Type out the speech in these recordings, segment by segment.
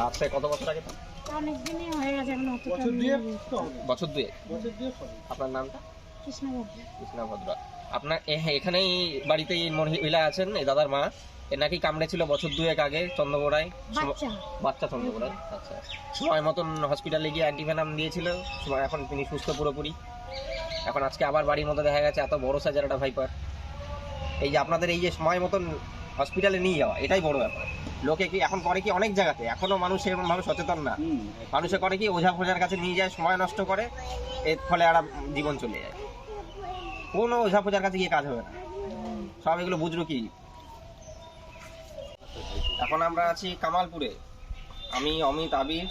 আচ্ছা, কত বছর আগে? অনেক দিনই হয়ে গেছে, এখন বছর দুয়েক। আপনার নামটা? কৃষ্ণা ভদ্র। আপনার এখানেই বাড়িতে এই মহিলা আছেন, এই দাদার মা, এ নাকি কামড়েছিল বছর দুয়েক আগে চন্দ্রবোড়ায়, বাচ্চা চন্দ্রবোড়ায়। আচ্ছা, সময় মতন হসপিটালে গিয়ে অ্যান্টিভেনাম দিয়েছিল, এখন তিনি সুস্থ পুরোপুরি। এখন আজকে আবার বাড়ির মধ্যে দেখা গেছে এত বড় সাইজের একটা ভাইপার। এই যে আপনাদের এই যে সময় মতন হসপিটালে নিয়ে যাওয়া, এটাই বড় ব্যাপার। লোকে কি এখন করে কি, অনেক জায়গাতে এখনো মানুষ এরকম ভাবে সচেতন না। মানুষে করে কি, ওঝা ফোঝার কাছে নিয়ে যায়, সময় নষ্ট করে, এর ফলে একটা জীবন চলে যায়। কোনো ওঝা ফোঝার কাছে গিয়ে কাজ হবে না, সব এগুলো বুঝলো কি। এখন আমরা আছি কামালপুরে, আমি অমিত আবির,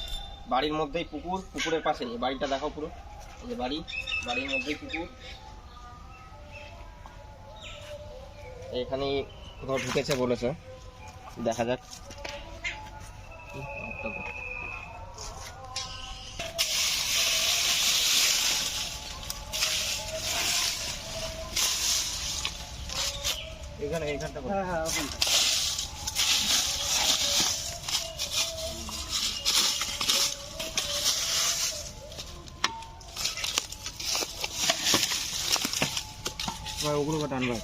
বাড়ির মধ্যেই পুকুর, পুকুরের পাশে বাড়িটা দেখো পুরো, এই যে বাড়ি, বাড়ির মধ্যেই পুকুর। এখানে কোথাও ঢুকেছে বলেছে, দেখা যাক। এইখানটা ওগুলো টানবা।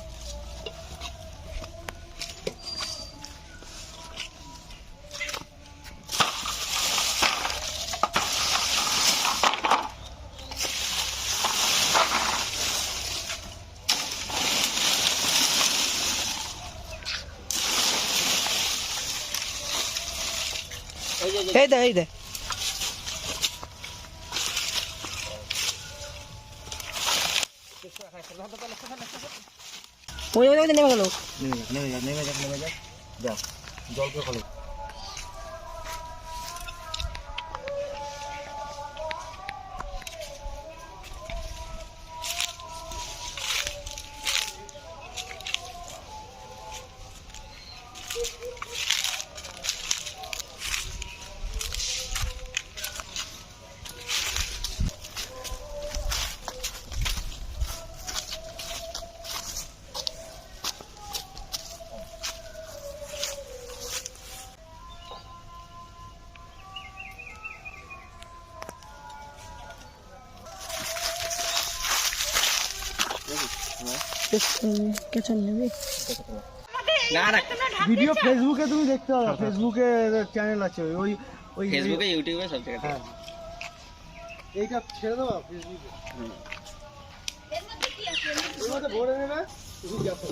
এই দে এই দে ওই ওই নেমে গেল, নেমে যাক যা, জলকে ফলো। ভিডিও ফেসবুকে তুমি দেখতে পারো, ফেসবুকে চ্যানেল আছে, ওই ওই ফেসবুকে, ইউটিউবে সব জায়গায়। হ্যাঁ, এইটা ছেড়ে দাও ফেসবুকে, এর মধ্যে ভরে নেবে তুমি দেখো।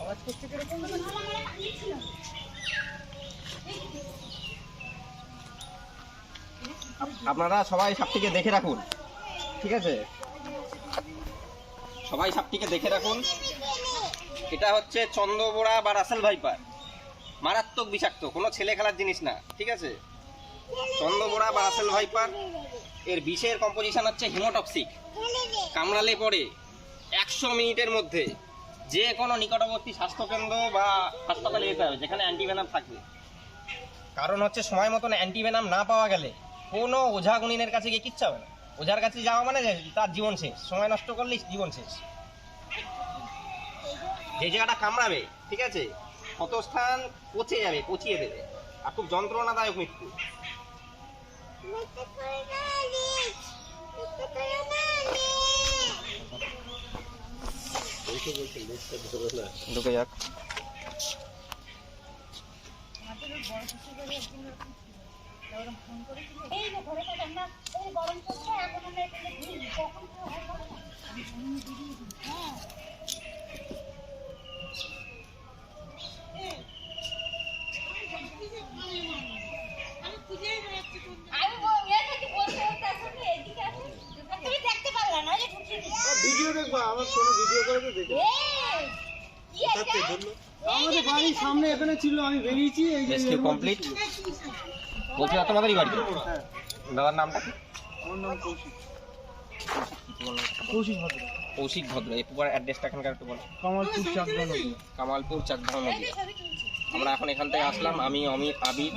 আওয়াজ করতে কিরকম? আপনারা সবাই সাপটিকে দেখে রাখুন, ঠিক আছে? সবাই সাপটিকে দেখে রাখুন। এটা হচ্ছে চন্দ্রবোড়া বা রাসেল ভাইপার, মারাত্মক বিষাক্ত, কোনো ছেলে খেলার জিনিস না, ঠিক আছে? চন্দ্রবোড়া বা রাসেল ভাইপার, এর বিষের কম্পোজিশন হচ্ছে হিমোটক্সিক। কামড়ালে পরে 100 মিনিটের মধ্যে যে কোনো নিকটবর্তী স্বাস্থ্যকেন্দ্র বা হাসপাতালে যেতে হবে, যেখানে অ্যান্টিভেনাম থাকবে। কারণ হচ্ছে সময় মতন অ্যান্টিভেনাম না পাওয়া গেলে কোনো ওঝা গুণিনের কাছে গিয়ে কিচ্ছু হবে না। ওঝার কাছে যাওয়া মানে তার জীবন শেষ, সময় নষ্ট করলে জীবন শেষ। যে জায়গাটা কামড়াবে, ঠিক আছে, ক্ষত স্থান পচে যাবে, পচিয়ে দেবে, আর খুব যন্ত্রণাদায়ক মৃত্যু। ঢুকে যাক। ভিডিও দেখবা, আমার কোনো ভিডিও করে তো দেখে আমাদের বাড়ির সামনে এখানে ছিল, আমি বেরিয়েছি, এই যে রেস্কিউ কমপ্লিট। বলছি তোমাদেরই বাড়ি? হ্যাঁ। দাদার নামটা কি? আমার নাম কৌশিক, কৌশিক ভদ্র। কৌশিক ভদ্র। এই পুকুর অ্যাড্রেসটা এখানকার একটু বলো। কামালপুর চাকদা নদী। কামালপুর চাকদা নদী। আমরা এখন এখান থেকে আসলাম, আমি অমিত আবির।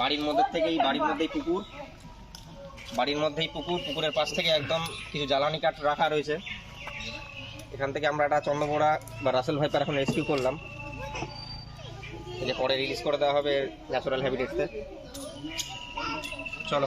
বাড়ির মধ্যেই পুকুর, বাড়ির মধ্যেই পুকুর, পুকুরের পাশ থেকে একদম কিছু জ্বালানি কাঠ রাখা রয়েছে। এখান থেকে আমরা একটা চন্দ্রবোড়া বা রাসেল ভাইপার এখন রেস্কিউ করলাম। এই যে পরে রিলিজ করে দেওয়া হবে ন্যাচারাল হ্যাবিটেটসে। চলো।